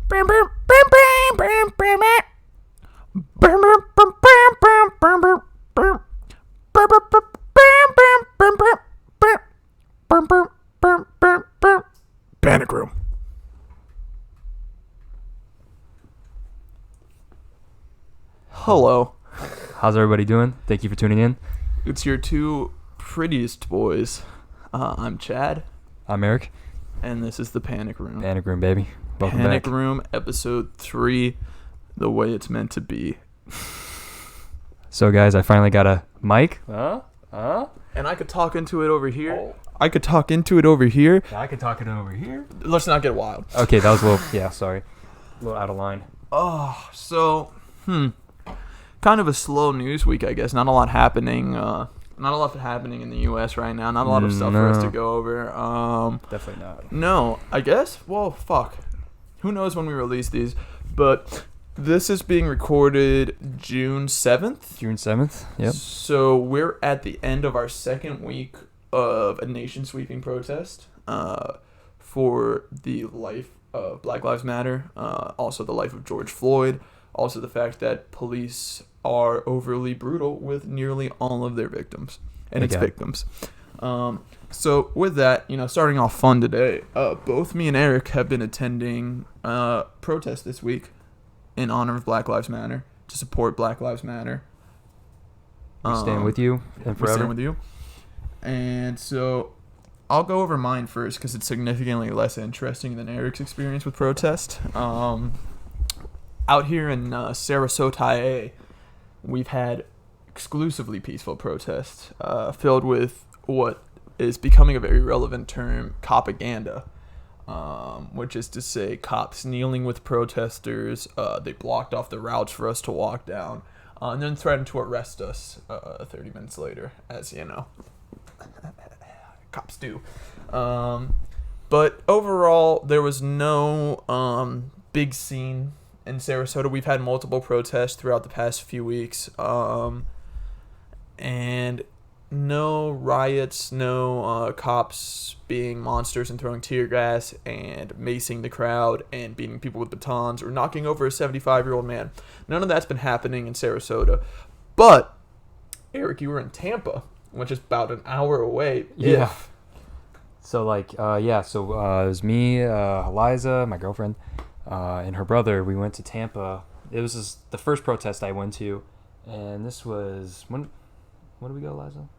Panic room. Hello. How's everybody doing? Thank you for tuning in. It's your two prettiest boys. I'm Chad, I'm Eric. and this is the Panic Room. Panic Room, baby. Welcome Panic back. Room, episode 3, the way it's meant to be. So, guys, I finally got a mic. And I could talk into it over here. Oh. I could talk into it over here. Yeah, I can talk it over here. Let's not get wild. Okay, that was a little, sorry. A little out of line. Oh, so, kind of a slow news week, I guess. Not a lot happening. Not a lot happening in the U.S. right now. Not a lot of stuff for us to go over. Definitely not. No, I guess. Well, fuck. Who knows when we release these? But this is being recorded June 7th. June 7th? Yep. So we're at the end of our second week of a nation-sweeping protest for the life of Black Lives Matter, also the life of George Floyd, also the fact that police are overly brutal with nearly all of their victims and its victims. So with that, starting off fun today, both me and Eric have been attending protests this week in honor of Black Lives Matter, to support Black Lives Matter. We stand with you and forever. We stand with you. And so I'll go over mine first because it's significantly less interesting than Eric's experience with protest. Out here in Sarasota, we've had exclusively peaceful protests filled with what is becoming a very relevant term, copaganda, which is to say cops kneeling with protesters. They blocked off the routes for us to walk down and then threatened to arrest us 30 minutes later, as you know. Cops do. But overall, there was no big scene in Sarasota. We've had multiple protests throughout the past few weeks, and no riots, no cops being monsters and throwing tear gas and macing the crowd and beating people with batons or knocking over a 75-year-old man. None of that's been happening in Sarasota. But, Eric, you were in Tampa, which is about an hour away. Yeah. So, it was me, Eliza, my girlfriend, and her brother. We went to Tampa. It was the first protest I went to, and this was, when did we go, Eliza?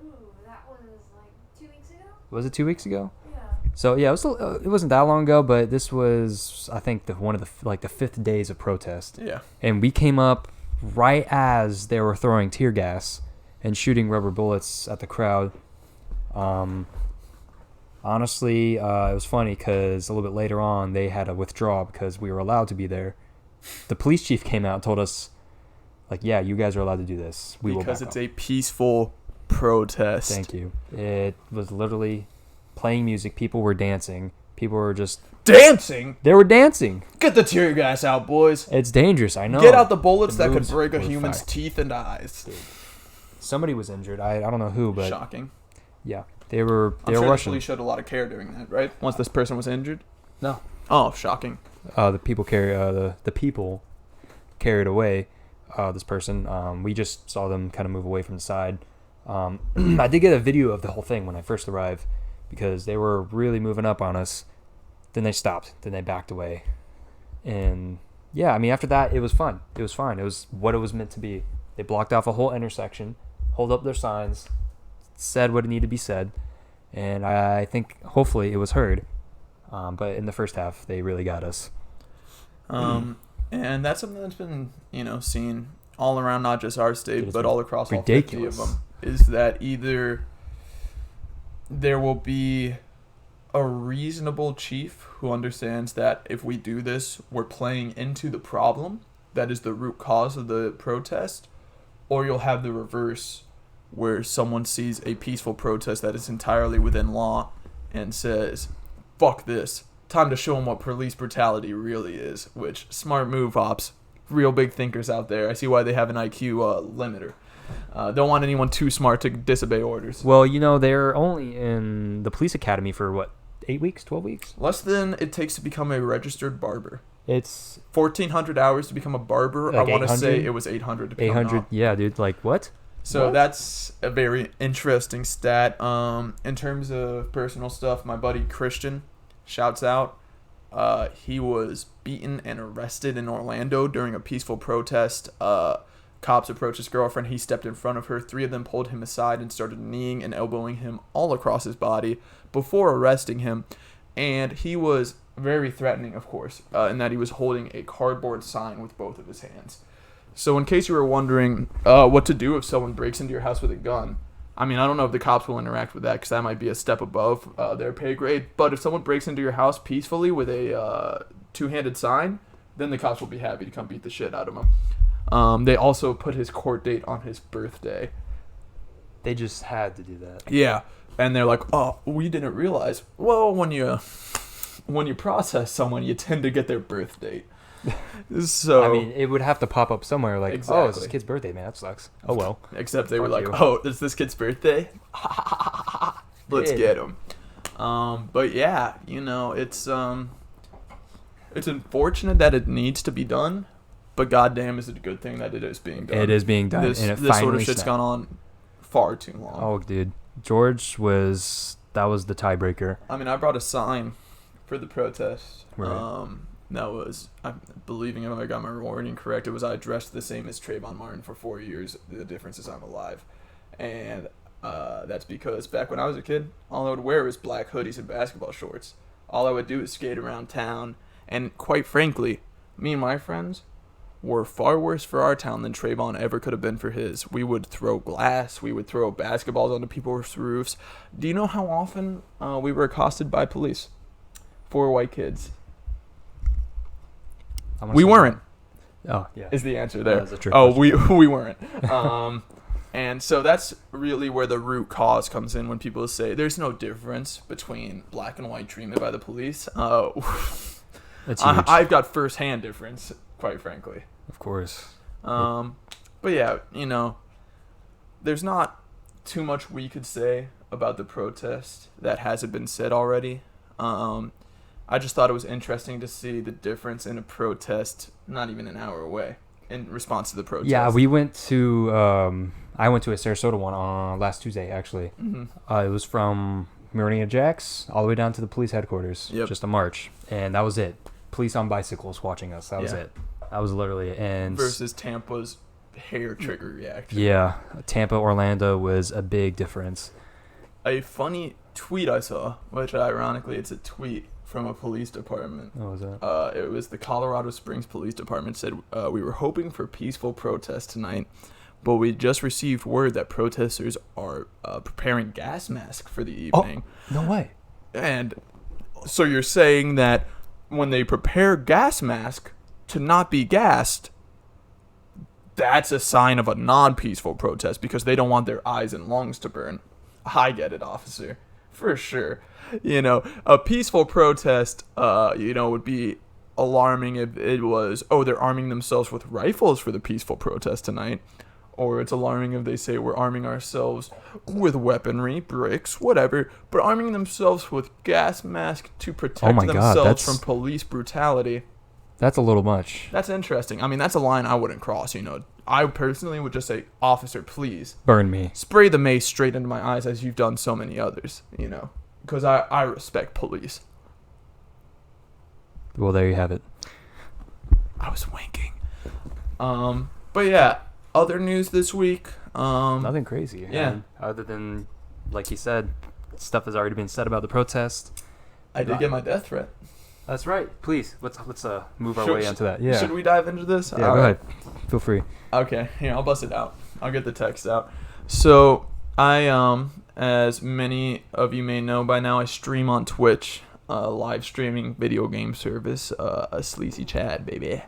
Ooh, that was like 2 weeks ago? Was it 2 weeks ago? Yeah. So, yeah, it wasn't that long ago, but this was, I think, one of the fifth days of protest. Yeah. And we came up right as they were throwing tear gas and shooting rubber bullets at the crowd. Honestly, it was funny because a little bit later on they had to withdraw because we were allowed to be there. The police chief came out and told us, yeah, you guys are allowed to do this. Because it's a peaceful protest. Thank you. It was literally playing music. People were dancing. People were just dancing. They were dancing. Get the tear gas out, boys. It's dangerous. I know. Get out the bullets that could moves break a were human's fire. teeth and eyes. Dude. Somebody was injured. I don't know who, but shocking. Yeah, they were I'm sure rushing. The police showed a lot of care doing that, right? Once this person was injured. No. Oh, shocking. The people carried away this person. We just saw them kind of move away from the side. I did get a video of the whole thing when I first arrived because they were really moving up on us. Then they stopped. Then they backed away. And yeah, after that, it was fun. It was fine. It was what it was meant to be. They blocked off a whole intersection, hold up their signs, said what needed to be said, and I think hopefully it was heard. But in the first half, they really got us. And that's something that's been, seen all around, not just our state, but all across ridiculous. all 50 of them, is that either there will be a reasonable chief who understands that if we do this, we're playing into the problem, that is the root cause of the protest, or you'll have the reverse, where someone sees a peaceful protest that is entirely within law and says, fuck this, time to show them what police brutality really is, which, smart move, ops, real big thinkers out there. I see why they have an IQ limiter. Don't want anyone too smart to disobey orders. Well, they're only in the police academy for, 8 weeks, 12 weeks. Less than it takes to become a registered barber. It's 1,400 hours to become a barber. Like I want to say 800? it was 800 to become 800. an Yeah, dude. Like what? So What? that's a very interesting stat. In terms of personal stuff, my buddy Christian, shouts out. He was beaten and arrested in Orlando during a peaceful protest. Cops approached his girlfriend. He stepped in front of her. 3 of them pulled him aside and started kneeing and elbowing him all across his body before arresting him. And he was very threatening, of course, in that he was holding a cardboard sign with both of his hands. So in case you were wondering what to do if someone breaks into your house with a gun, I mean, I don't know if the cops will interact with that because that might be a step above their pay grade. But if someone breaks into your house peacefully with a two-handed sign, then the cops will be happy to come beat the shit out of him. They also put his court date on his birthday. They just had to do that. Yeah, and they're like, oh, we didn't realize. Well, when you process someone, you tend to get their birth date. So I mean, it would have to pop up somewhere like, oh, it's Exactly. this kid's birthday, man. That sucks. Oh, well. except they were Fuck like, you. oh, it's this kid's birthday? Let's Yeah. get him. But yeah, it's unfortunate that it needs to be done, but goddamn is it a good thing that it is being done. It is being done, This, and it this sort finally of shit's snapped. gone on far too long. Oh, dude. George was... That was the tiebreaker. I mean, I brought a sign for the protest. Right. That was, I'm believing if I got my wording correct, it was I dressed the same as Trayvon Martin for 4 years. The difference is I'm alive. And that's because back when I was a kid, all I would wear was black hoodies and basketball shorts. All I would do is skate around town. And quite frankly, me and my friends were far worse for our town than Trayvon ever could have been for his. We would throw glass. We would throw basketballs onto people's roofs. Do you know how often we were accosted by police? 4 white kids. We weren't, Oh, yeah. is the answer there. That was a trick Oh, question. we weren't. And so that's really where the root cause comes in when people say there's no difference between black and white treatment by the police. That's huge. I've got firsthand difference, quite frankly. Of course. But yeah, there's not too much we could say about the protest that hasn't been said already. I just thought it was interesting to see the difference in a protest not even an hour away in response to the protest. Yeah, we went to... I went to a Sarasota one on last Tuesday, actually. Mm-hmm. It was from Marina Jacks all the way down to the police headquarters. Yep. Just a march. And that was it. Police on bicycles watching us. That was Yeah. it. That was literally it. And Versus Tampa's hair trigger reaction. yeah, Tampa, Orlando was a big difference. A funny tweet I saw, which ironically it's a tweet from a police department. What was that? It was the Colorado Springs Police Department said, we were hoping for peaceful protest tonight, but we just received word that protesters are preparing gas masks for the evening. No way. And so you're saying that when they prepare gas mask to not be gassed, that's a sign of a non-peaceful protest because they don't want their eyes and lungs to burn. I get it, officer. For sure. A peaceful protest, would be alarming if it was, they're arming themselves with rifles for the peaceful protest tonight. Or it's alarming if they say we're arming ourselves with weaponry, bricks, whatever, but arming themselves with gas masks to protect my God, themselves that's- from police brutality. That's a little much. That's interesting. I mean, that's a line I wouldn't cross, I personally would just say, officer, please, Burn me. spray the mace straight into my eyes as you've done so many others, because I respect police. Well, there you have it. I was winking. But yeah, other news this week. Nothing crazy. Yeah. Other than, like you said, stuff has already been said about the protest. I did get my death threat. That's right. Please, let's move our Should- way onto that. Yeah. Should we dive into this? Yeah, All go right. ahead. Feel free. Okay, here, I'll bust it out. I'll get the text out. So, as many of you may know by now, I stream on Twitch, live streaming video game service, a sleazy Chad, baby.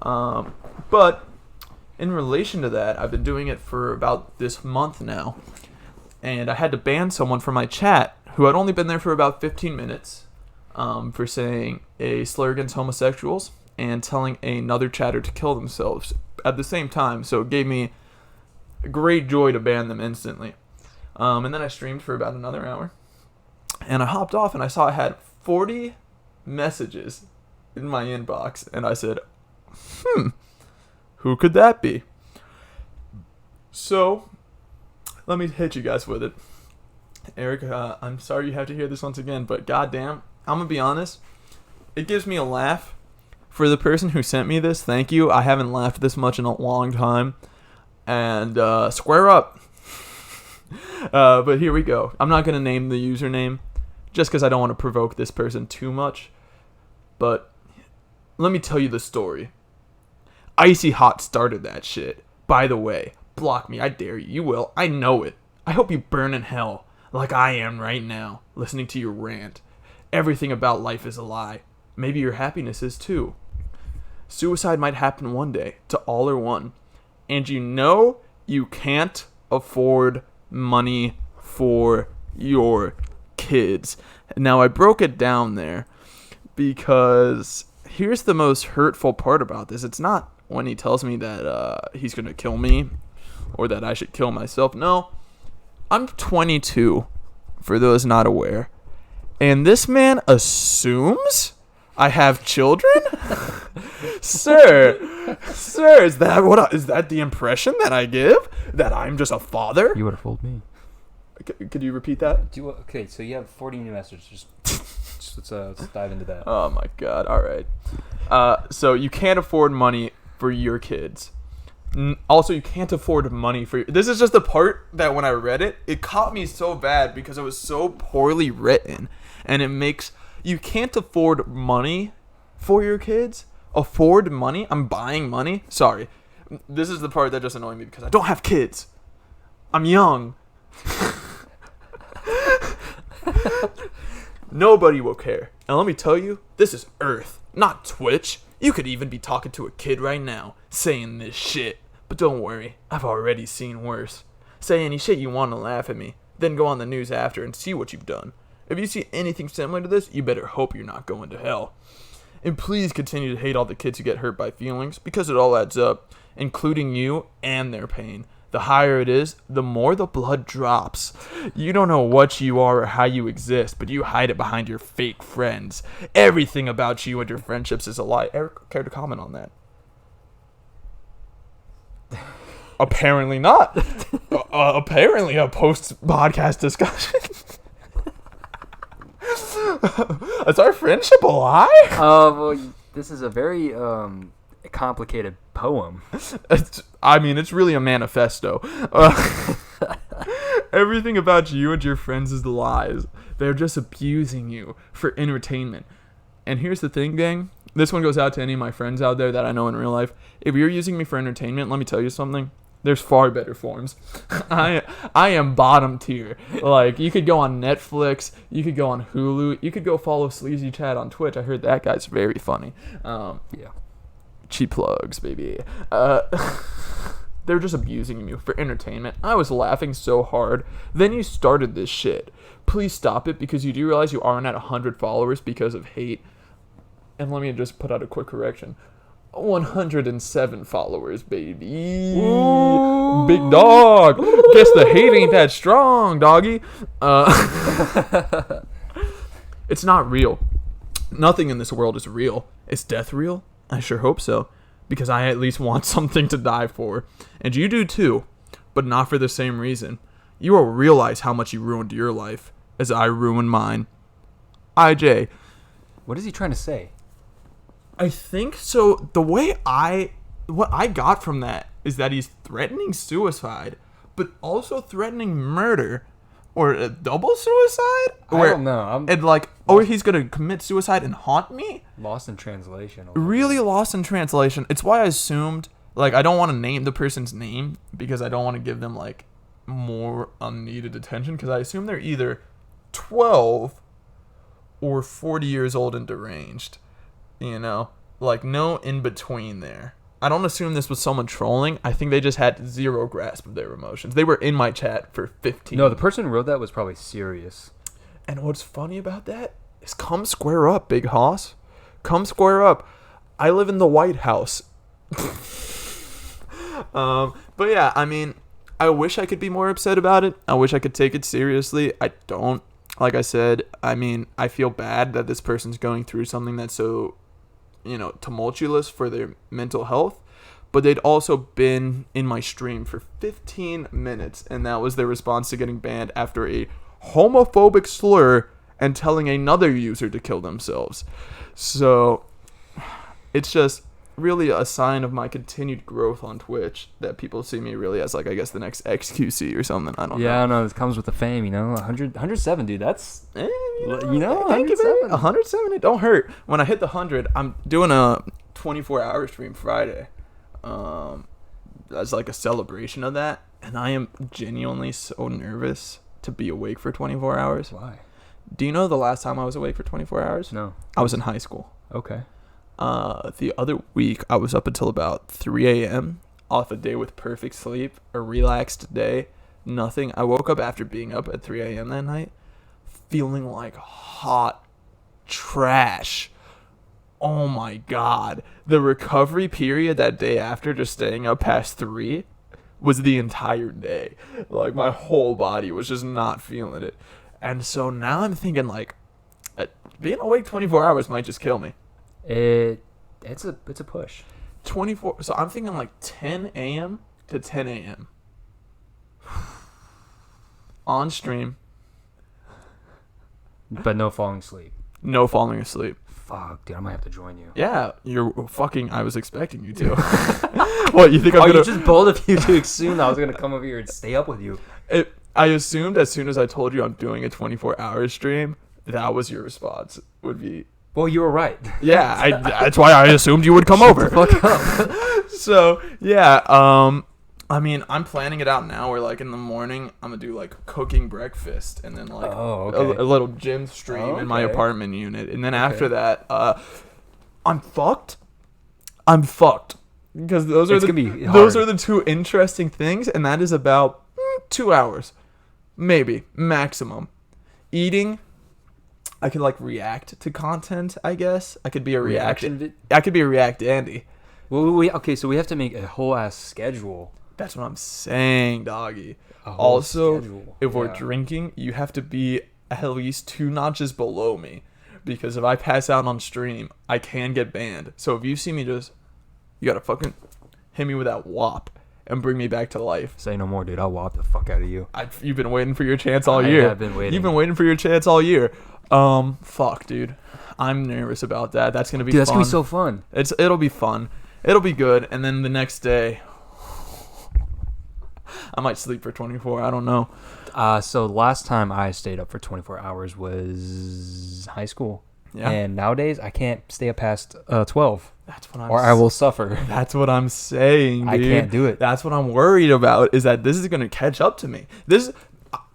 But in relation to that, I've been doing it for about this month now, and I had to ban someone from my chat who had only been there for about 15 minutes for saying a slur against homosexuals and telling another chatter to kill themselves at the same time. So it gave me great joy to ban them instantly. And then I streamed for about another hour. And I hopped off and I saw I had 40 messages in my inbox. And I said, who could that be? So, let me hit you guys with it. Eric, I'm sorry you have to hear this once again, but goddamn, I'm going to be honest. It gives me a laugh. For the person who sent me this, thank you. I haven't laughed this much in a long time. And square up. But here we go. I'm not going to name the username just because I don't want to provoke this person too much. But let me tell you the story. Icy Hot started that shit. By the way, block me. I dare you. You will. I know it. I hope you burn in hell like I am right now, listening to your rant. Everything about life is a lie. Maybe your happiness is too. Suicide might happen one day to all or one. And you know you can't afford money for your kids. Now, I broke it down there because here's the most hurtful part about this. It's not when he tells me that he's going to kill me or that I should kill myself. No, I'm 22, for those not aware. And this man assumes I have children? Sir, is that the impression that I give? That I'm just a father? You would have fooled me. Could you repeat that? Okay, so you have 40 new messages. Let's dive into that. Oh my god, alright. So you can't afford money for your kids. Also, you can't afford money for this is just the part that when I read it, it caught me so bad because it was so poorly written. And it makes... You can't afford money for your kids? Afford money? I'm buying money? Sorry. This is the part that just annoyed me because I don't have kids. I'm young. Nobody will care. And let me tell you, this is Earth, not Twitch. You could even be talking to a kid right now, saying this shit. But don't worry, I've already seen worse. Say any shit you want to laugh at me, then go on the news after and see what you've done. If you see anything similar to this, you better hope you're not going to hell. And please continue to hate all the kids who get hurt by feelings, because it all adds up, including you and their pain. The higher it is, the more the blood drops. You don't know what you are or how you exist, but you hide it behind your fake friends. Everything about you and your friendships is a lie. Eric, care to comment on that? Apparently not. Apparently a post-podcast discussion. Is our friendship a lie? Well, this is a very complicated poem. It's really a manifesto. Everything about you and your friends is lies. They're just abusing you for entertainment. And here's the thing, gang. This one goes out to any of my friends out there that I know in real life. If you're using me for entertainment, let me tell you something. There's far better forms. I am bottom tier. Like, you could go on Netflix. You could go on Hulu. You could go follow Sleazy Chad on Twitch. I heard that guy's very funny. Yeah. Cheap plugs, baby. They're just abusing you for entertainment. I was laughing so hard. Then you started this shit. Please stop it, because you do realize you aren't at 100 followers because of hate. And let me just put out a quick correction. 107 followers, baby. Ooh. Big dog. Guess the hate ain't that strong, doggy. It's not real. Nothing in this world is real. Is death real? I sure hope so, because I at least want something to die for. And you do too, but not for the same reason. You will realize how much you ruined your life as I ruined mine. IJ. What is he trying to say? I think so. What I got from that is that he's threatening suicide, but also threatening murder, or a double suicide. I don't know. Or he's gonna commit suicide and haunt me. Lost in translation. Really lost in translation. It's why I assumed, I don't want to name the person's name because I don't want to give them more unneeded attention, because I assume they're either 12 or 40 years old and deranged. You know, no in between there. I don't assume this was someone trolling. I think they just had zero grasp of their emotions. They were in my chat for 15. No, the person who wrote that was probably serious. And what's funny about that is come square up, Big Hoss. Come square up. I live in the White House. But yeah, I wish I could be more upset about it. I wish I could take it seriously. I don't. like I said, I mean, I feel bad that this person's going through something that's so, tumultuous for their mental health. But they'd also been in my stream for 15 minutes, and that was their response to getting banned after a homophobic slur and telling another user to kill themselves. So it's just really a sign of my continued growth on Twitch that people see me really as, like, I guess the next XQC or something. I don't know. Yeah, I know. It comes with the fame, 107, dude. That's, Thank you, 107. baby. 107, it don't hurt. When I hit the 100, I'm doing a 24-hour stream Friday. As like a celebration of that, and I am genuinely so nervous to be awake for 24 hours. Why? Do you know the last time I was awake for 24 hours? No. I was in high school. Okay. The other week I was up until about 3 a.m. off a day with perfect sleep, a relaxed day, nothing. I woke up after being up at 3 a.m. that night, feeling like hot trash. Oh my god. The recovery period that day after just staying up past 3 was the entire day. Like, my whole body was just not feeling it. And so now I'm thinking, like, being awake 24 hours might just kill me. It's a push. 24. So I'm thinking like 10 a.m. to 10 a.m. on stream. But no falling asleep. No falling asleep. Fuck, dude, I might have to join you. Yeah, you're fucking. I was expecting you to. What, you think I'm gonna? You're just bold of you to assume that I was gonna come over here and stay up with you. I assumed as soon as I told you I'm doing a 24-hour stream, that was your response. Would be. Well, you were right. Yeah, that's why I assumed you would come over. Shut the fuck up. So yeah, I mean, I'm planning it out now where, like, in the morning, I'm going to do, like, cooking breakfast and then, like, a little gym stream in my apartment unit. And then after that, I'm fucked. Because those are the two interesting things, and that is about 2 hours. Maybe. Maximum. Eating, I could, like, react to content, I guess. I could be a React Andy. Well, so we have to make a whole ass schedule. That's what I'm saying, doggy. Also, schedule. If we're drinking, you have to be at least 2 notches below me. Because if I pass out on stream, I can get banned. So if you see me you gotta fucking hit me with that whop and bring me back to life. Say no more, dude. I'll whop the fuck out of you. You've been waiting for your chance all year. I have been waiting. You've been waiting for your chance all year. Fuck, dude. I'm nervous about that. That's gonna be fun. That's gonna be so fun. It'll be fun. It'll be good. And then the next day, I might sleep for 24. I don't know. So last time I stayed up for 24 hours was high school. Yeah. And nowadays I can't stay up past 12. That's what I will suffer. That's what I'm saying, dude. I can't do it. That's what I'm worried about, is that this is going to catch up to me. This,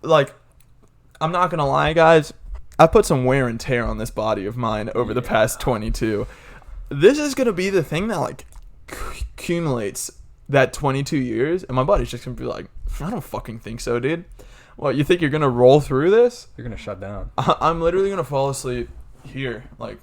like, I'm not going to lie, guys. I put some wear and tear on this body of mine over the past 22. This is going to be the thing that, like, accumulates that 22 years, and my body's just going to be like, I don't fucking think so, dude. What, you think you're going to roll through this? You're going to shut down. I'm literally going to fall asleep here, like,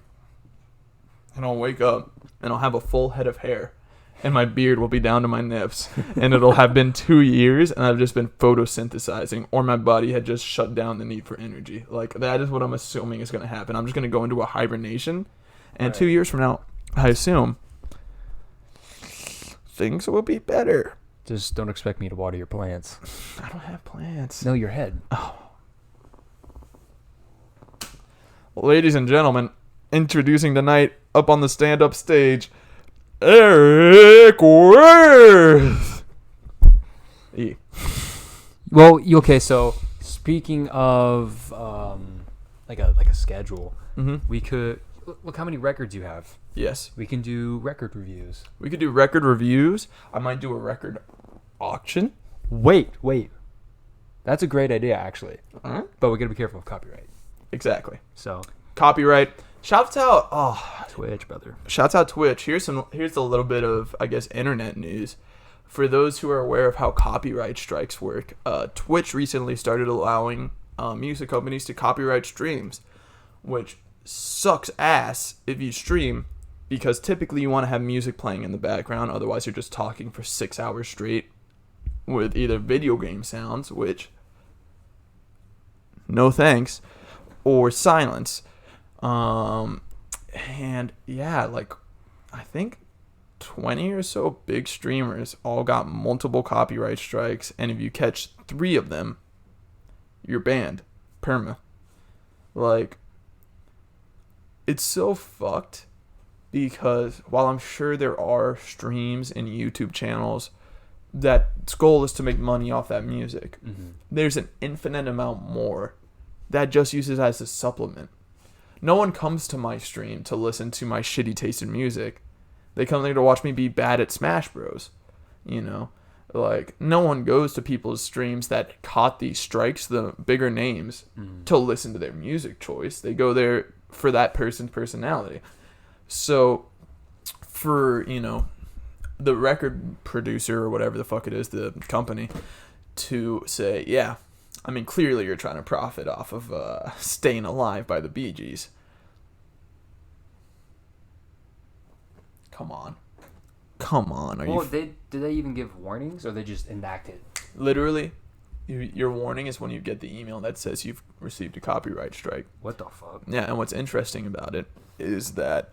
and I'll wake up, and I'll have a full head of hair, and my beard will be down to my nips, and it'll have been 2 years, and I've just been photosynthesizing, or my body had just shut down the need for energy. Like, that is what I'm assuming is going to happen. I'm just going to go into a hibernation, and 2 years from now, I assume, things will be better. Just don't expect me to water your plants. I don't have plants. No, your head. Oh. Ladies and gentlemen, introducing tonight up on the stand-up stage, Eric Worth. Well, okay. So speaking of like a schedule, we could look how many records you have. Yes, we can do record reviews. We could do record reviews. I might do a record auction. Wait. That's a great idea, actually. Uh-huh. But we gotta be careful of copyright. Exactly. So copyright. Shouts out. Twitch, brother. Shouts out Twitch. Here's a little bit of, I guess, internet news. For those who are aware of how copyright strikes work, Twitch recently started allowing music companies to copyright streams, which sucks ass if you stream, because typically you want to have music playing in the background. Otherwise, you're just talking for 6 hours straight with either video game sounds, which, no thanks, or silence. And yeah, like I think 20 or so big streamers all got multiple copyright strikes, and if you catch 3 of them, you're banned. Perma. Like, it's so fucked because while I'm sure there are streams and YouTube channels that goal is to make money off that music, there's an infinite amount more that just uses it as a supplement. No one comes to my stream to listen to my shitty taste in music. They come there to watch me be bad at Smash Bros. You know? Like, no one goes to people's streams that caught these strikes, the bigger names, to listen to their music choice. They go there for that person's personality. So, for, you know, the record producer or whatever the fuck it is, the company, to say, yeah, I mean, clearly you're trying to profit off of Staying Alive by the Bee Gees. Come on. Did they even give warnings, or they just enact it? Literally, your warning is when you get the email that says you've received a copyright strike. What the fuck? Yeah, and what's interesting about it is that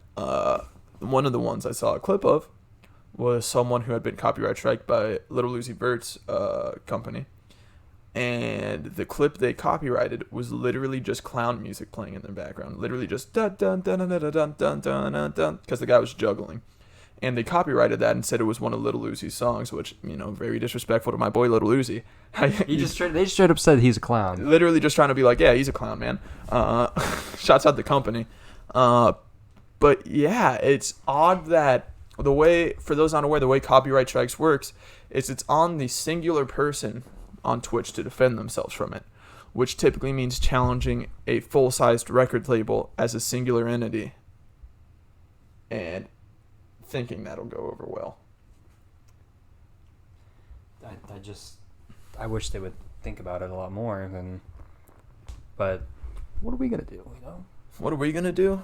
one of the ones I saw a clip of was someone who had been copyright striked by Little Uzi Vert's company. And the clip they copyrighted was literally just clown music playing in the background. Literally just dun dun dun dun dun dun dun dun dun dun, because the guy was juggling. And they copyrighted that and said it was one of Little Uzi's songs, which, you know, very disrespectful to my boy Little Uzi. They just straight up said he's a clown. Literally just trying to be like, yeah, he's a clown, man. Shouts out the company. But yeah, it's odd that the way, for those unaware, the way copyright strikes works is it's on the singular person on Twitch to defend themselves from it, which typically means challenging a full-sized record label as a singular entity and thinking that'll go over well. I wish they would think about it a lot more but what are we gonna do, you know? What are we gonna do?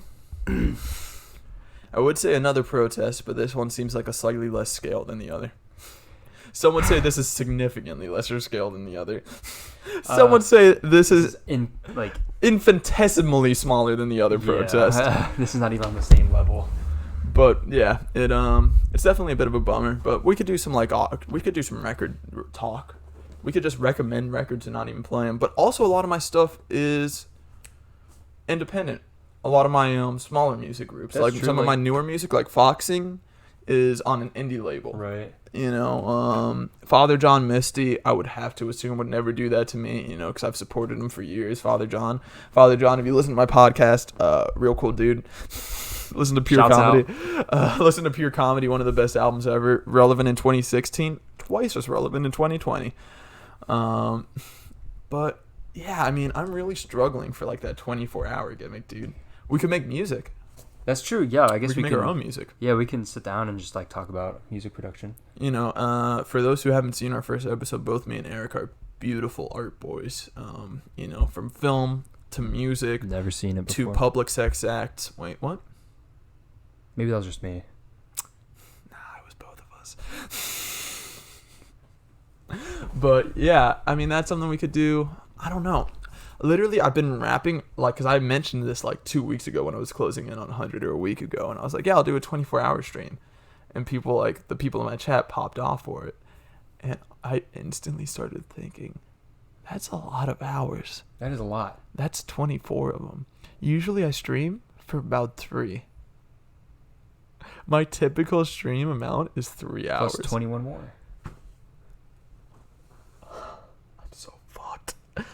I would say another protest, but this one seems like a slightly less scale than the other. Some would say this is significantly lesser scale than the other. Some would say this is infinitesimally smaller than the other protest. This is not even on the same level. But yeah, it's definitely a bit of a bummer. But we could do some record talk. We could just recommend records and not even play them. But also, a lot of my stuff is independent. A lot of my smaller music groups, That's like true, some of my newer music, like Foxing, is on an indie label. Right. You know, Father John Misty, I would have to assume would never do that to me, you know, because I've supported him for years. Father John, if you listen to my podcast, real cool dude. Listen to Pure Comedy. Listen to Pure Comedy, one of the best albums ever. Relevant in 2016, twice as relevant in 2020. But yeah, I mean, I'm really struggling for like that 24-hour gimmick, dude. We could make music. That's true. Yeah, I guess we can make our own music. Yeah, we can sit down and just like talk about music production. You know, for those who haven't seen our first episode, both me and Eric are beautiful art boys. You know, from film to music. Never seen it before. To public sex acts. Wait, what? Maybe that was just me. Nah, it was both of us. But yeah, I mean, that's something we could do. I don't know. Literally, I've been rapping, like, because I mentioned this, like, 2 weeks ago when I was closing in on 100 or a week ago. And I was like, yeah, I'll do a 24-hour stream. And people, like, the people in my chat popped off for it. And I instantly started thinking, that's a lot of hours. That is a lot. That's 24 of them. Usually I stream for about 3. My typical stream amount is 3 hours. Plus 21 more.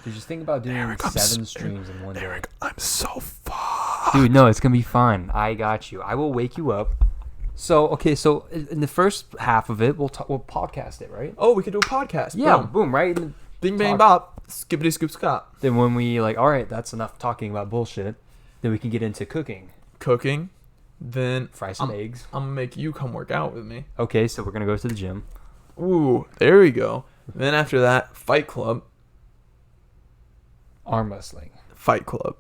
Dude, just think about doing Eric, 7 streams in one day. Eric, I'm so fucked. Dude, no, it's going to be fine. I got you. I will wake you up. So in the first half of it, we'll podcast it, right? Oh, we could do a podcast. Yeah, boom, right? Bing, bang, bop. Skippity, scoop, scop. Then when we, like, all right, that's enough talking about bullshit, then we can get into cooking. Then fry some eggs. I'm going to make you come work out with me. Okay, so we're going to go to the gym. Ooh, there we go. Then after that, Fight Club. Arm wrestling. Fight Club.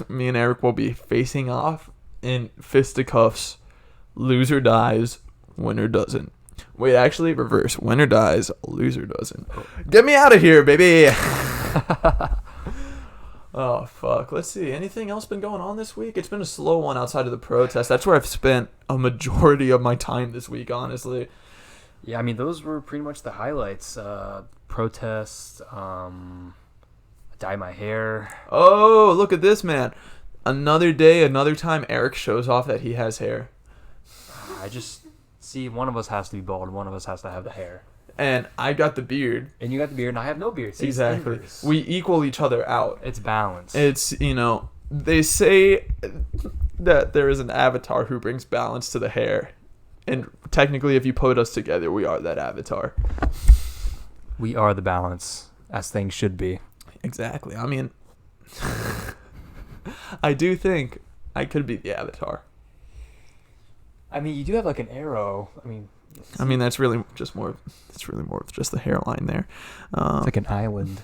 Me and Eric will be facing off in fisticuffs. Loser dies, winner doesn't. Wait, actually, reverse. Winner dies, loser doesn't. Get me out of here, baby. Oh, fuck. Let's see. Anything else been going on this week? It's been a slow one outside of the protest. That's where I've spent a majority of my time this week, honestly. Yeah, I mean, those were pretty much the highlights. Protests, dye my hair. Oh, look at this, man. Another day, another time, Eric shows off that he has hair. I just see one of us has to be bald, one of us has to have the hair. And I got the beard. And you got the beard, and I have no beard. See, Exactly. it's We equal each other out. It's balance. It's, they say that there is an avatar who brings balance to the hair. And technically, if you put us together, we are that avatar. We are the balance, as things should be. Exactly. I mean, I do think I could be the avatar. I mean, you do have like an arrow. I mean, That's really just more. It's really more of just the hairline there. it's like an island.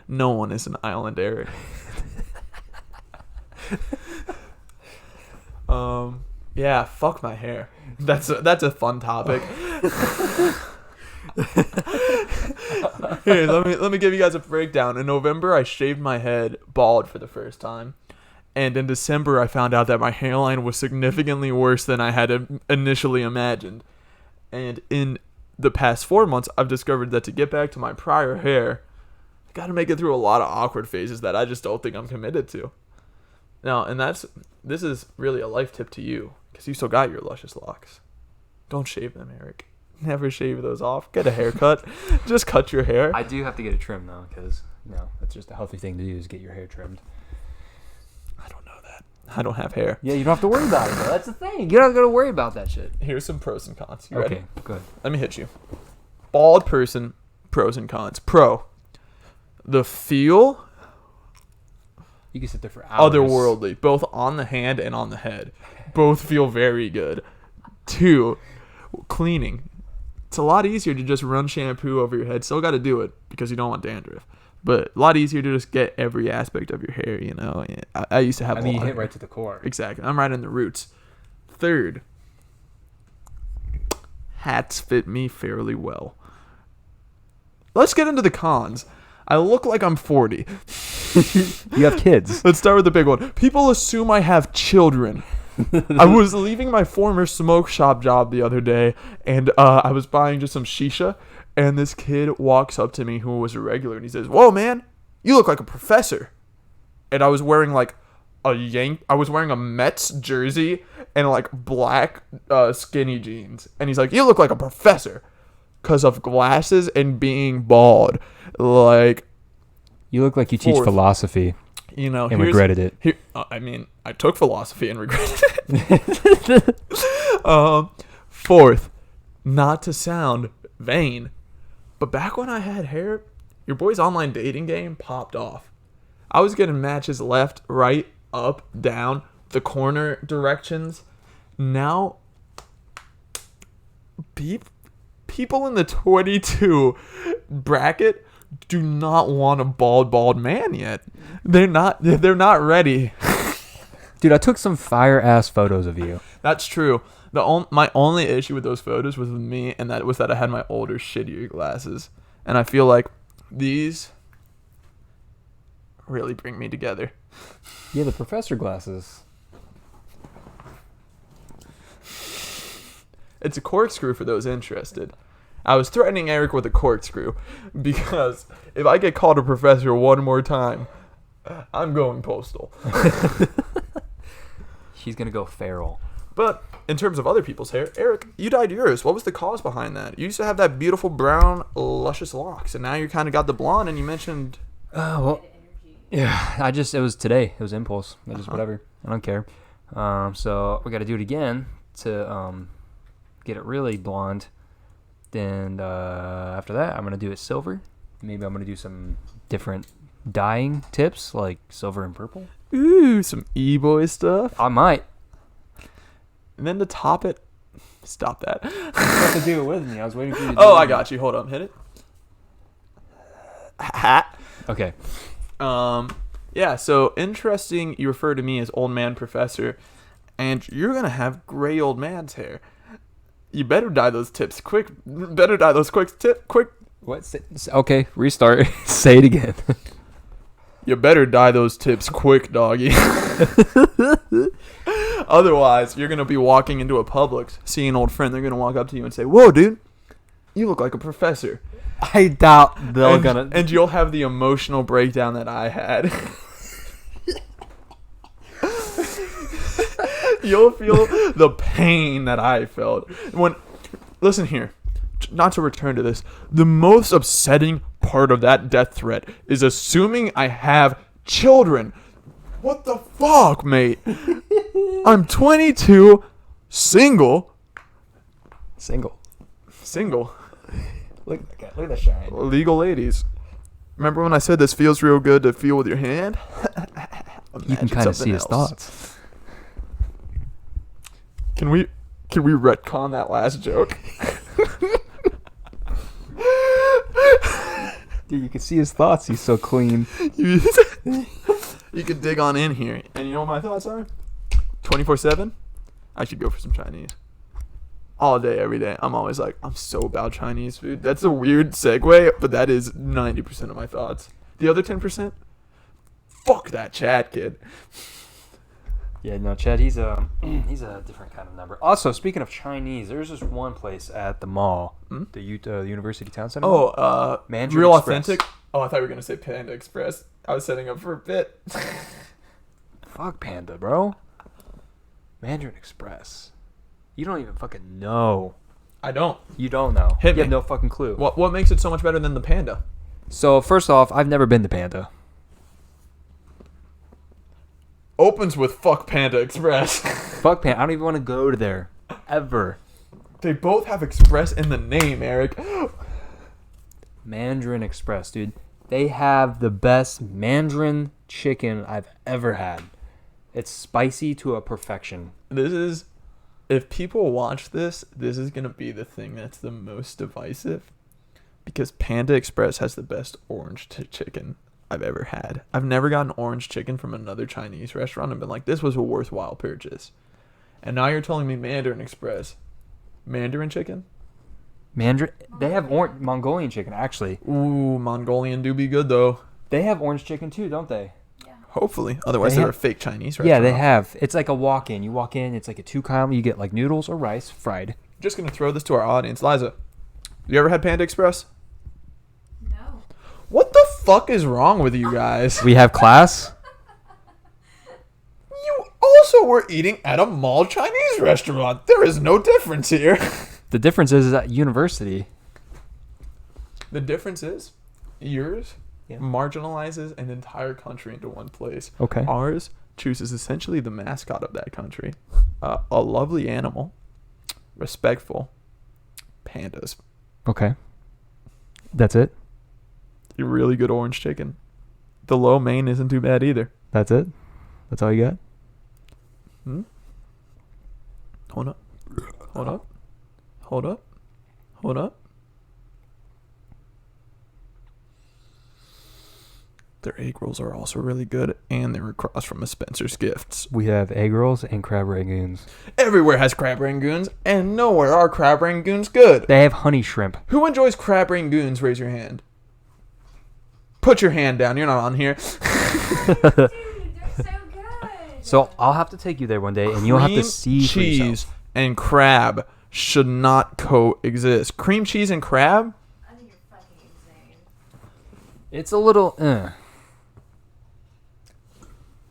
No one is an island, Eric. Yeah, fuck my hair. That's a fun topic. Here, let me give you guys a breakdown. In November, I shaved my head bald for the first time. And in December, I found out that my hairline was significantly worse than I had initially imagined. And in the past 4 months, I've discovered that to get back to my prior hair, I got to make it through a lot of awkward phases that I just don't think I'm committed to. Now, and this is really a life tip to you, because you still got your luscious locks. Don't shave them, Eric. Never shave those off. Get a haircut. Just cut your hair. I do have to get a trim, though, because, that's just a healthy thing to do is get your hair trimmed. I don't know that. I don't have hair. Yeah, you don't have to worry about it, though. That's the thing. You don't got to worry about that shit. Here's some pros and cons. You ready? Okay, good. Let me hit you. Bald person, pros and cons. Pro. The feel, You can sit there for hours. otherworldly, both on the hand and on the head. Both feel very good. 2, cleaning. It's a lot easier to just run shampoo over your head. Still got to do it because you don't want dandruff. But a lot easier to just get every aspect of your hair, I used to have a lot you of hit hair. right to the core. Exactly. I'm right in the roots. 3rd, hats fit me fairly well. Let's get into the cons. I look like I'm 40. You have kids. Let's start with the big one. People assume I have children. I was leaving my former smoke shop job the other day, and I was buying just some shisha, and this kid walks up to me who was a regular, and he says, "Whoa, man, you look like a professor." And I was wearing like I was wearing a Mets jersey and like black skinny jeans, and he's like, "You look like a professor," because of glasses and being bald. Like, You look like you teach 4th. philosophy and regretted it. I took philosophy and regretted it. 4th, not to sound vain, but back when I had hair, your boy's online dating game popped off. I was getting matches left, right, up, down, the corner directions. Now, people in the 22 bracket do not want a bald man yet. They're not ready. Dude, I took some fire-ass photos of you. That's true. My only issue with those photos was with me, and that was that I had my older, shittier glasses. And I feel like these really bring me together. Yeah, the professor glasses. It's a corkscrew for those interested. I was threatening Eric with a corkscrew because if I get called a professor one more time, I'm going postal. He's going to go feral. But in terms of other people's hair, Eric, you dyed yours. What was the cause behind that? You used to have that beautiful brown, luscious locks, and now you kind of got the blonde, and you mentioned... Well, yeah, it was today. It was impulse. I just, whatever. I don't care. So we got to do it again to get it really blonde. Then after that, I'm going to do it silver. Maybe I'm going to do some different dyeing tips, like silver and purple. Ooh, some e-boy stuff. I might. And then to top it... Stop that. You have to do it with me. I was waiting for you to do Oh, it. I got you. Hold on. Hit it. Hat. Okay. Yeah, so interesting you refer to me as old man professor, and you're going to have gray old man's hair. You better dye those tips quick. Quick. What? Okay, restart. Say it again. You better dye those tips quick, doggy. Otherwise, you're going to be walking into a Publix, see an old friend, they're going to walk up to you and say, "Whoa, dude, you look like a professor." I doubt they're and, gonna. And you'll have the emotional breakdown that I had. You'll feel the pain that I felt. Listen here, not to return to this, the most upsetting part of that death threat is assuming I have children. What the fuck, mate? I'm 22, single. Single. Look at the shine. Legal ladies. Remember when I said this feels real good to feel with your hand? You can kind of see his thoughts. Can we retcon that last joke? Dude, you can see his thoughts. He's so clean. You could dig on in here. And you know what my thoughts are? 24/7? I should go for some Chinese. All day, every day. I'm always like, I'm so about Chinese food. That's a weird segue, but that is 90% of my thoughts. The other 10%? Fuck that Chad kid. Yeah, no, Chad, he's a different kind of number. Also, speaking of Chinese, there's this one place at the mall, the University Town Center. Mandarin Real Express. Authentic? Oh, I thought you were going to say Panda Express. I was setting up for a bit. Fuck Panda, bro. Mandarin Express. You don't even fucking know. I don't. You don't know. Hit You me. have no fucking clue. What makes it so much better than the Panda? So, first off, I've never been to Panda. Opens with fuck Panda Express. Fuck Panda. I don't even want to go to there. Ever. They both have Express in the name, Eric. Mandarin Express, dude. They have the best Mandarin chicken I've ever had. It's spicy to a perfection. If people watch this is going to be the thing that's the most divisive. Because Panda Express has the best orange chicken I've ever had. I've never gotten orange chicken from another Chinese restaurant and been like, this was a worthwhile purchase. And now you're telling me Mandarin Express. Mandarin chicken? They have Mongolian chicken, actually. Ooh, Mongolian do be good, though. They have orange chicken, too, don't they? Yeah. Hopefully. Otherwise, they're a fake Chinese restaurant. Yeah, they have. It's like a walk-in. You walk in, it's like a 2-column. You get like noodles or rice, fried. Just going to throw this to our audience. Liza, you ever had Panda Express? No. What the fuck is wrong with you guys? We have class. You also were eating at a mall Chinese restaurant. There is no difference here. The difference is at university. The difference is yours Yeah. marginalizes an entire country into one place. Okay. Ours chooses essentially the mascot of that country. A lovely animal. Respectful. Pandas. Okay. That's it? A really good orange chicken. The lo mein isn't too bad either. That's it? That's all you got? Hold up. Hold up. Hold up. Hold up. Their egg rolls are also really good, and they're across from a Spencer's Gifts. We have egg rolls and crab rangoons. Everywhere has crab rangoons, and nowhere are crab rangoons good. They have honey shrimp. Who enjoys crab rangoons? Raise your hand. Put your hand down. You're not on here. Dude, they're so good. So I'll have to take you there one day, and you'll have to Cream see for cheese yourself. and crab should not coexist. Cream cheese and crab? I think you're fucking insane. It's a little.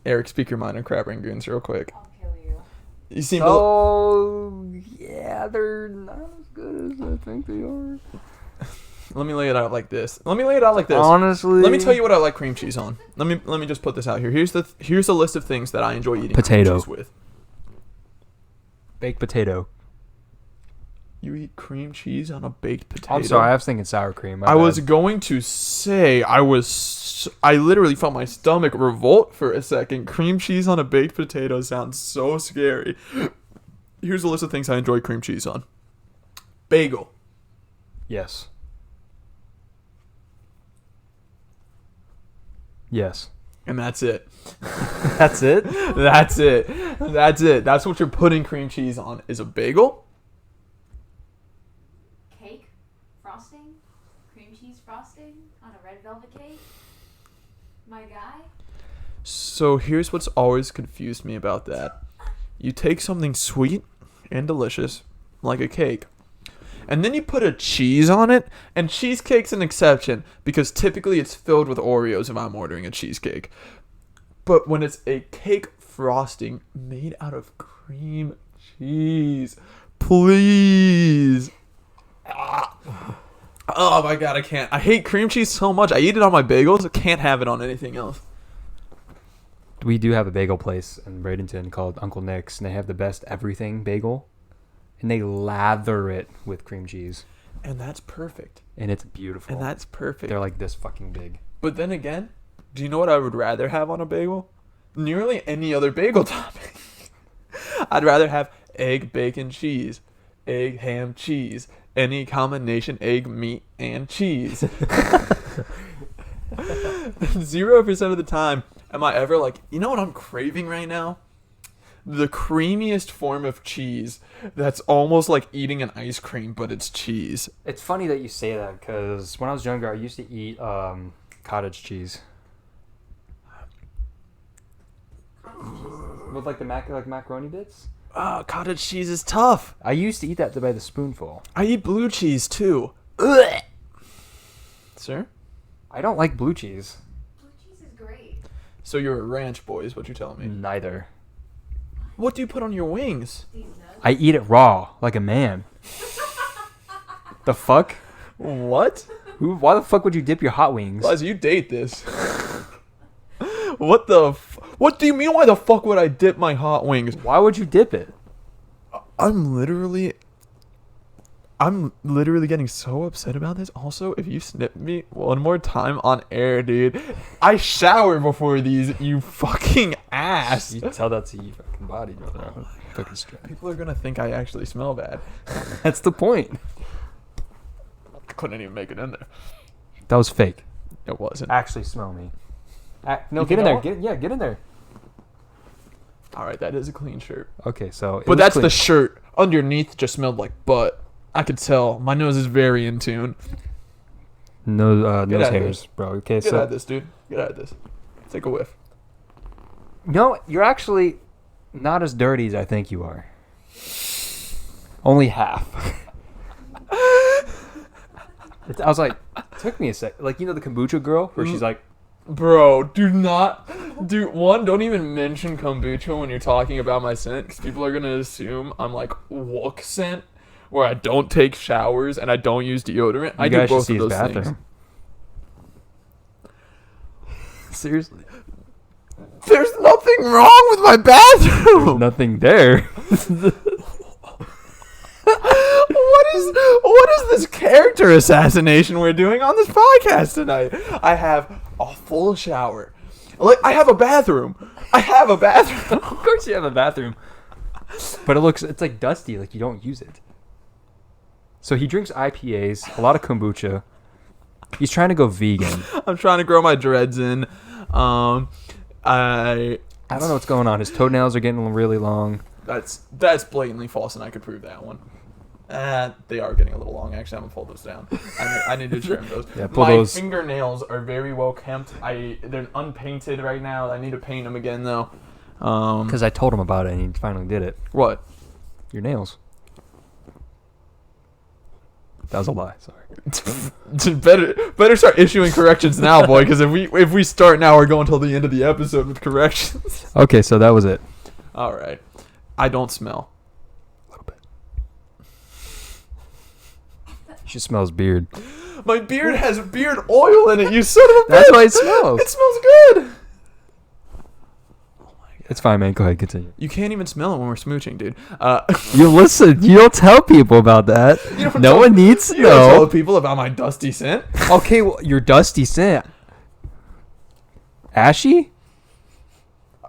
Eric, speak your mind on crab rangoons real quick. I'll kill you. You seem Oh, yeah, they're not as good as I think they are. Let me lay it out like this. Honestly. Let me tell you what I like cream cheese on. Let me just put this out here. Here's a list of things that I enjoy eating Potato. cream cheese with. Baked potato. You eat cream cheese on a baked potato? I'm sorry, I was thinking sour cream. I was going to say I literally felt my stomach revolt for a second. Cream cheese on a baked potato sounds so scary. Here's a list of things I enjoy cream cheese on. Bagel. Yes. Yes. And that's it. That's it? That's it. That's it. That's what you're putting cream cheese on is a bagel. Cake, frosting, cream cheese frosting on a red velvet cake. My guy? So here's what's always confused me about that. You take something sweet and delicious, like a cake, and then you put a cheese on it, and cheesecake's an exception because typically it's filled with Oreos if I'm ordering a cheesecake. But when it's a cake frosting made out of cream cheese, please. Ah. Oh my god, I can't. I hate cream cheese so much. I eat it on my bagels. I can't have it on anything else. We do have a bagel place in Bradenton called Uncle Nick's, and they have the best everything bagel, and they lather it with cream cheese, And that's perfect. and it's beautiful. And that's perfect. They're like this fucking big. But then again, do you know what I would rather have on a bagel? Nearly any other bagel topping. I'd rather have egg, bacon, cheese, egg, ham, cheese, any combination egg, meat, and cheese. 0% of the time am I ever like, you know what I'm craving right now? The creamiest form of cheese that's almost like eating an ice cream, but it's cheese. It's funny that you say that because when I was younger, I used to eat cottage cheese with like the macaroni bits. Cottage cheese is tough. I used to eat that by the spoonful. I eat blue cheese too. Ugh. Sir? I don't like blue cheese. Blue cheese is great. So you're a ranch boy is what you're telling me. Neither. What do you put on your wings? These nuts. I eat it raw like a man. The fuck? What? Why the fuck would you dip your hot wings? Liza, you date this. What the what do you mean why the fuck would I dip my hot wings? Why would you dip it? I'm literally getting so upset about this. Also, if you snip me one more time on air, dude, I shower before these, you fucking ass. You tell that to your fucking body, brother. Fucking straight. People are gonna think I actually smell bad. That's the point. I couldn't even make it in there. That was fake. It wasn't. Actually smell me. No, You get in think there. I Get in there. All right, that is a clean shirt. Okay, so. But that's the shirt. Underneath just smelled like butt. I could tell. My nose is very in tune. No Get nose out of hairs, bro. Okay, Get so. out of this, dude. Get out of this. Take a whiff. No, you're actually not as dirty as I think you are. Only half. I was like, it took me a sec. Like, you know the kombucha girl? Where she's like, Bro, don't even mention kombucha when you're talking about my scent, because people are going to assume I'm like wook scent, where I don't take showers and I don't use deodorant. I do guys should both see of his those bathroom. things. Seriously. There's nothing wrong with my There's bathroom. nothing there. What is this character assassination we're doing on this podcast tonight? I have a full shower. Like, I have a bathroom. Of course you have a bathroom. But it's like dusty, like you don't use it. So he drinks IPAs, a lot of kombucha. He's trying to go vegan. I'm trying to grow my dreads in. I don't know what's going on. His toenails are getting really long. That's blatantly false, and I could prove that one. They are getting a little long. Actually, I'm gonna pull those down. I need to trim those. Yeah, pull my those. fingernails are very well kept. They're unpainted right now. I need to paint them again though. Because I told him about it and he finally did it. What? Your nails. That was a lie. Sorry. better start issuing corrections now, boy. Because if we start now, we're going till the end of the episode with corrections. Okay, so that was it. All right. I don't smell. A little bit. You should smell his beard. My beard has beard oil in it. You son of a bitch. That's why it smells. It smells good. It's fine, man. Go ahead, continue. You can't even smell it when we're smooching, dude. You listen. You don't tell people about that. No one needs to You don't tell know. people about my dusty scent. Okay, well, your dusty scent. Ashy?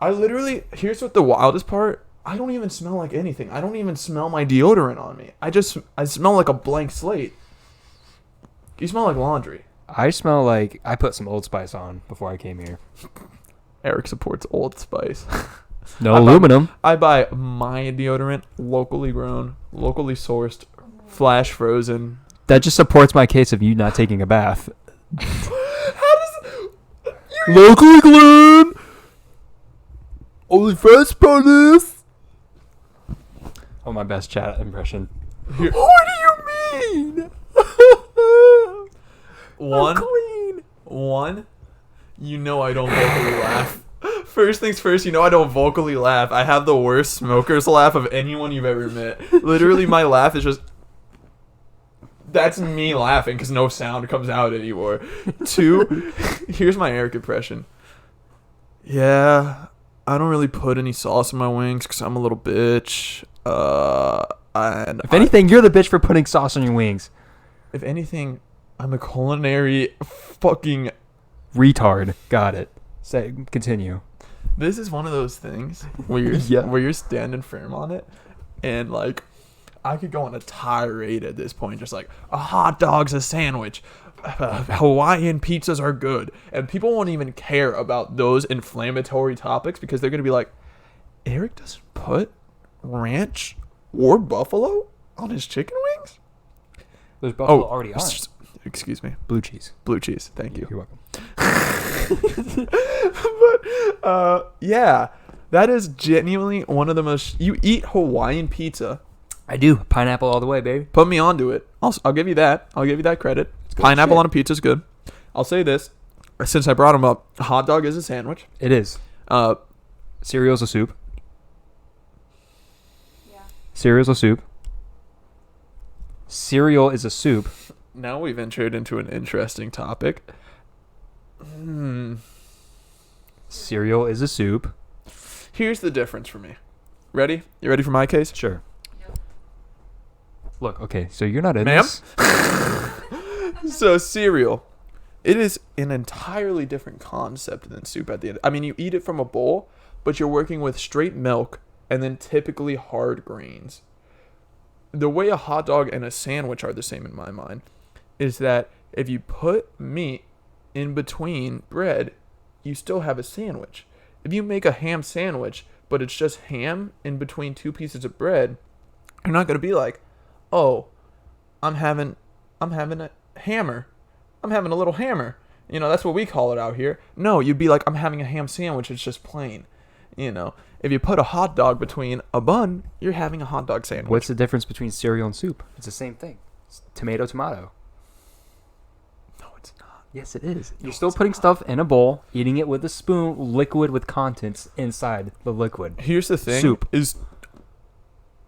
Here's what the wildest part. I don't even smell like anything. I don't even smell my deodorant on me. I smell like a blank slate. You smell like laundry. I smell like I put some Old Spice on before I came here. Eric supports Old Spice. No aluminum. I buy my deodorant locally grown, locally sourced, flash frozen. That just supports my case of you not taking a bath. How does you Locally Glenn. Only friends for this. Oh, my best chat impression. What do you mean? One. Clean. One. You know I don't vocally laugh. First things first, you know I don't vocally laugh. I have the worst smoker's laugh of anyone you've ever met. Literally, my laugh is just... That's me laughing because no sound comes out anymore. Two, here's my Eric impression. Yeah, I don't really put any sauce in my wings because I'm a little bitch. If anything, you're the bitch for putting sauce on your wings. If anything, I'm a culinary fucking... Retard. Got it. Say, continue. This is one of those things where you're Yeah. where you're standing firm on it, and like, I could go on a tirade at this point, just like a hot dog's a sandwich, Hawaiian pizzas are good, and people won't even care about those inflammatory topics because they're gonna be like, Eric doesn't put ranch or buffalo on his chicken wings. There's buffalo already on. Excuse me, Blue cheese. blue cheese. Thank you. You're welcome. But yeah, that is genuinely one of the most. You eat Hawaiian pizza. I do. Pineapple all the way, baby. Put me onto it. I'll give you that. I'll give you that credit. good Pineapple shit. on a pizza is good. I'll say this, since I brought them up, a hot dog is a sandwich. It is. Uh, Cereal's a soup. Yeah. Cereal's a soup. Cereal is a soup. now we've entered into an interesting topic. Cereal is a soup. Here's the difference for me. Ready? You ready for my case? Sure. Look, okay, so you're not in Ma'am? this. So cereal, it is an entirely different concept than soup at the end. I mean, you eat it from a bowl, but you're working with straight milk and then typically hard grains. The way a hot dog and a sandwich are the same in my mind is that if you put meat in between bread, you still have a sandwich. If you make a ham sandwich, but it's just ham in between two pieces of bread, you're not going to be like, "Oh, I'm having a hammer. I'm having a little hammer." You know, that's what we call it out here. No, you'd be like, "I'm having a ham sandwich. It's just plain." You know, if you put a hot dog between a bun, you're having a hot dog sandwich. What's the difference between cereal and soup? It's the same thing. It's tomato, tomato. No, it's not. Yes, it is. You're still putting stuff in a bowl, eating it with a spoon, liquid with contents inside the liquid. Here's the thing. Soup. Is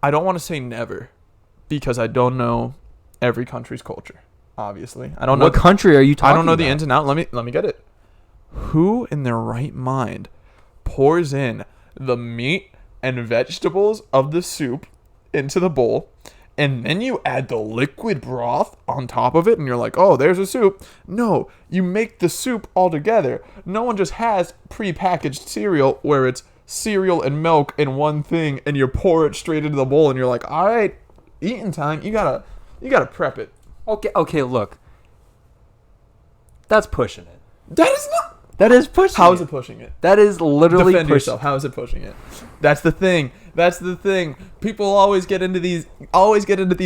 I don't want to say never because I don't know every country's culture. Obviously, I don't know. What country are you talking about? I don't know the ins and outs. Let me get it. Who in their right mind pours in the meat and vegetables of the soup into the bowl, and then you add the liquid broth on top of it, and you're like, "Oh, there's a soup." No, you make the soup all together. No one just has pre-packaged cereal where it's cereal and milk in one thing, and you pour it straight into the bowl, and you're like, "All right, eating time. You gotta prep it." Okay, look. That's pushing it. That is not. That is pushing How is it. it pushing it? That is literally Defend pushing yourself. How is it pushing it? That's the thing. That's the thing. People always get into these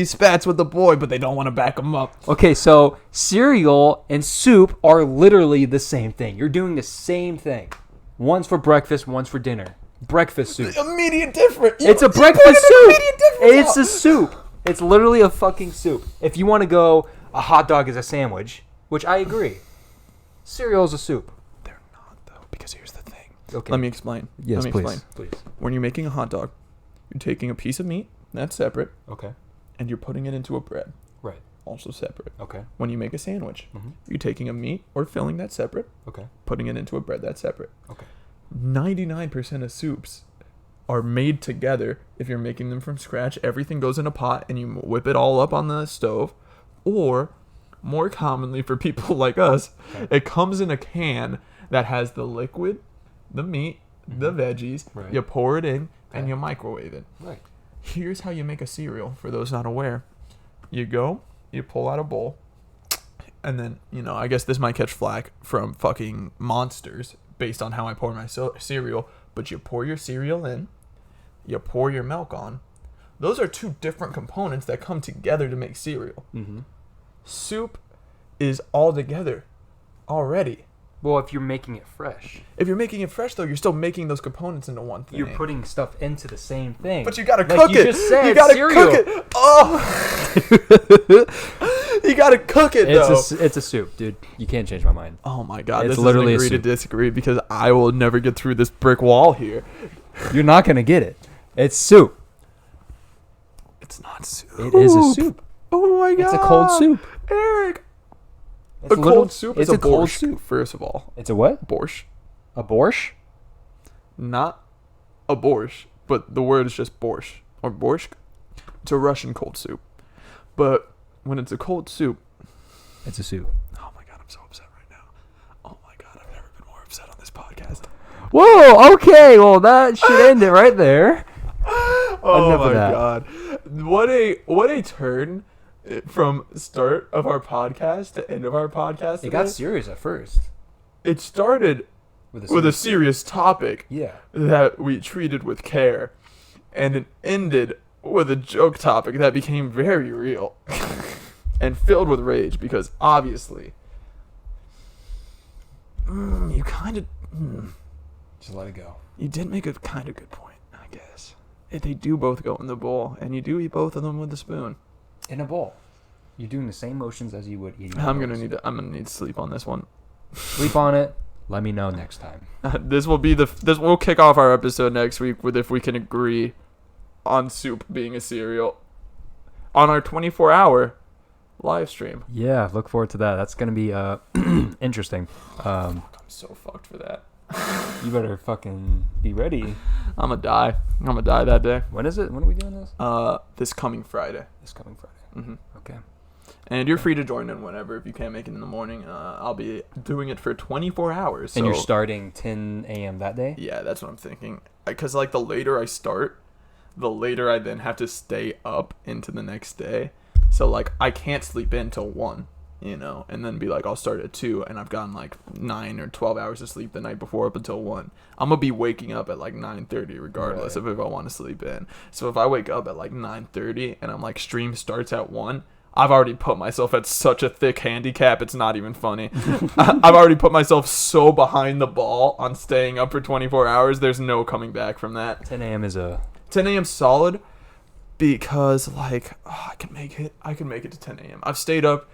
spats with the boy, but they don't want to back them up. Okay, so cereal and soup are literally the same thing. You're doing the same thing. One's for breakfast, one's for dinner. Breakfast soup. Immediate difference. It's a breakfast soup. It's a soup. It's literally a fucking soup. If you want to go, a hot dog is a sandwich, which I agree. Cereal is a soup. They're not though, because here's the thing. Okay. Let me explain. Yes, Let me please. explain. Please. When you're making a hot dog, you're taking a piece of meat, that's separate, Okay. and you're putting it into a bread, Right. also separate. Okay. When you make a sandwich, Mhm. you're taking a meat or filling, that's separate, Okay. putting it into a bread, that's separate. Okay. 99% of soups are made together. If you're making them from scratch, everything goes in a pot and you whip it all up on the stove. Or, more commonly for people like us, it comes in a can that has the liquid, the meat, the veggies. Right. You pour it in and Okay. you microwave it. Right. Here's how you make a cereal, for those not aware. You pull out a bowl, and then, I guess this might catch flack from fucking monsters based on how I pour my cereal, but you pour your cereal in, you pour your milk on. Those are two different components that come together to make cereal. Mm-hmm. Soup is all together already. Well, if you're making it fresh, If you're making it fresh, though, you're still making those components into one thing. you're putting stuff into the same thing. But you gotta Like cook you it. just said, you gotta cereal. cook it. Oh. You gotta cook it, though. It's a soup, dude. You can't change my mind. Oh my god, It's this literally a is an agree to soup. disagree because I will never get through this brick wall here. You're not gonna get it. It's soup. It's not soup. It is a soup. Oh my god. It's a cold soup. Eric. It's A cold soup is It's a a cold borscht, soup. first of all. It's a what? Borscht. A borscht? Not a borscht, but the word is just borscht or borscht. It's a Russian cold soup. But when it's a cold soup, It's a soup. oh my god, I'm so upset right now. Oh my god, I've never been more upset on this podcast. Whoa. Okay. Well, that should end it right there. Oh Enough of my that. god. What a turn from start of our podcast to end of our podcast. It got today. serious at first. It started with a serious topic Yeah. that we treated with care, and it ended with a joke topic that became very real and filled with rage because obviously you kind of Just let it go. you did make a kind of good point, I guess. They do both go in the bowl, and you do eat both of them with a spoon. In a bowl. You're doing the same motions as you would eating. I'm noodles. gonna need to sleep on this one. Sleep on it. Let me know next time. This will kick off our episode next week with if we can agree on soup being a cereal on our 24-hour live stream. Yeah, look forward to that. That's gonna be interesting. I'm so fucked for that. You better fucking be ready. I'm gonna die that day. When is it? When are we doing this? This coming Friday. This coming Friday. hmm Okay. And you're free to join in whenever. If you can't make it in the morning, I'll be doing it for 24 hours. And you're so- starting 10 a.m. that day? Yeah, that's what I'm thinking. Because like the later I start, the later I then have to stay up into the next day. So like I can't sleep in till 1, you know, and then be like I'll start at 2, and I've gotten like 9 or 12 hours of sleep the night before up until 1. I'm gonna be waking up at like 9:30 regardless Right. of if I want to sleep in. So if I wake up at like 9:30 and I'm like stream starts at 1. I've already put myself at such a thick handicap, it's not even funny. I've already put myself so behind the ball on staying up for 24 hours, there's no coming back from that. 10 a.m. is a... 10 a.m. solid because, like, I can make it to 10 a.m. I've stayed up.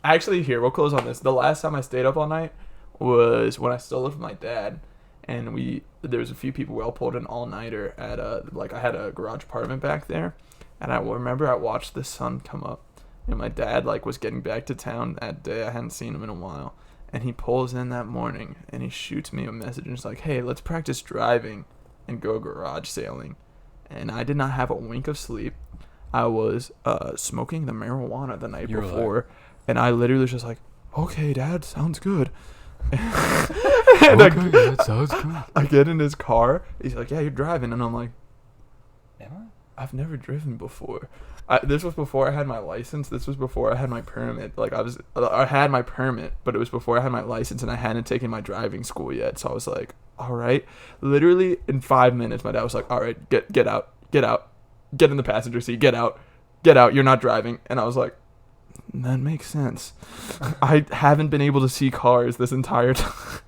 Actually, here, we'll close on this. The last time I stayed up all night was when I still lived with my dad, and there was a few people. We all pulled an all-nighter at, I had a garage apartment back there, and I remember I watched the sun come up. And my dad, was getting back to town that day. I hadn't seen him in a while. And he pulls in that morning, and he shoots me a message. And he's like, hey, let's practice driving and go garage sailing. And I did not have a wink of sleep. I was smoking the marijuana the night You were before. And I literally was just like, okay, Dad, sounds good. and that sounds good. I get in his car. He's like, yeah, you're driving. And I'm like, Am I? I've never driven before. This was before I had my license. This was before I had my permit. I had my permit, but it was before I had my license, and I hadn't taken my driving school yet. So I was like, all right. Literally in 5 minutes, my dad was like, all right, get out, get in the passenger seat, get out, you're not driving. And I was like, that makes sense. I haven't been able to see cars this entire time.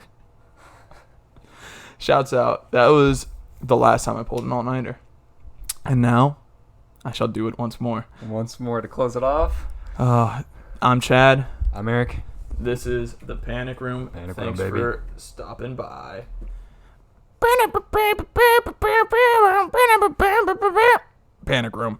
Shouts out. That was the last time I pulled an all-nighter. And now I shall do it once more. And once more to close it off. I'm Chad. I'm Eric. This is the Panic Room. Panic Room, Thanks baby. for stopping by. Panic Room.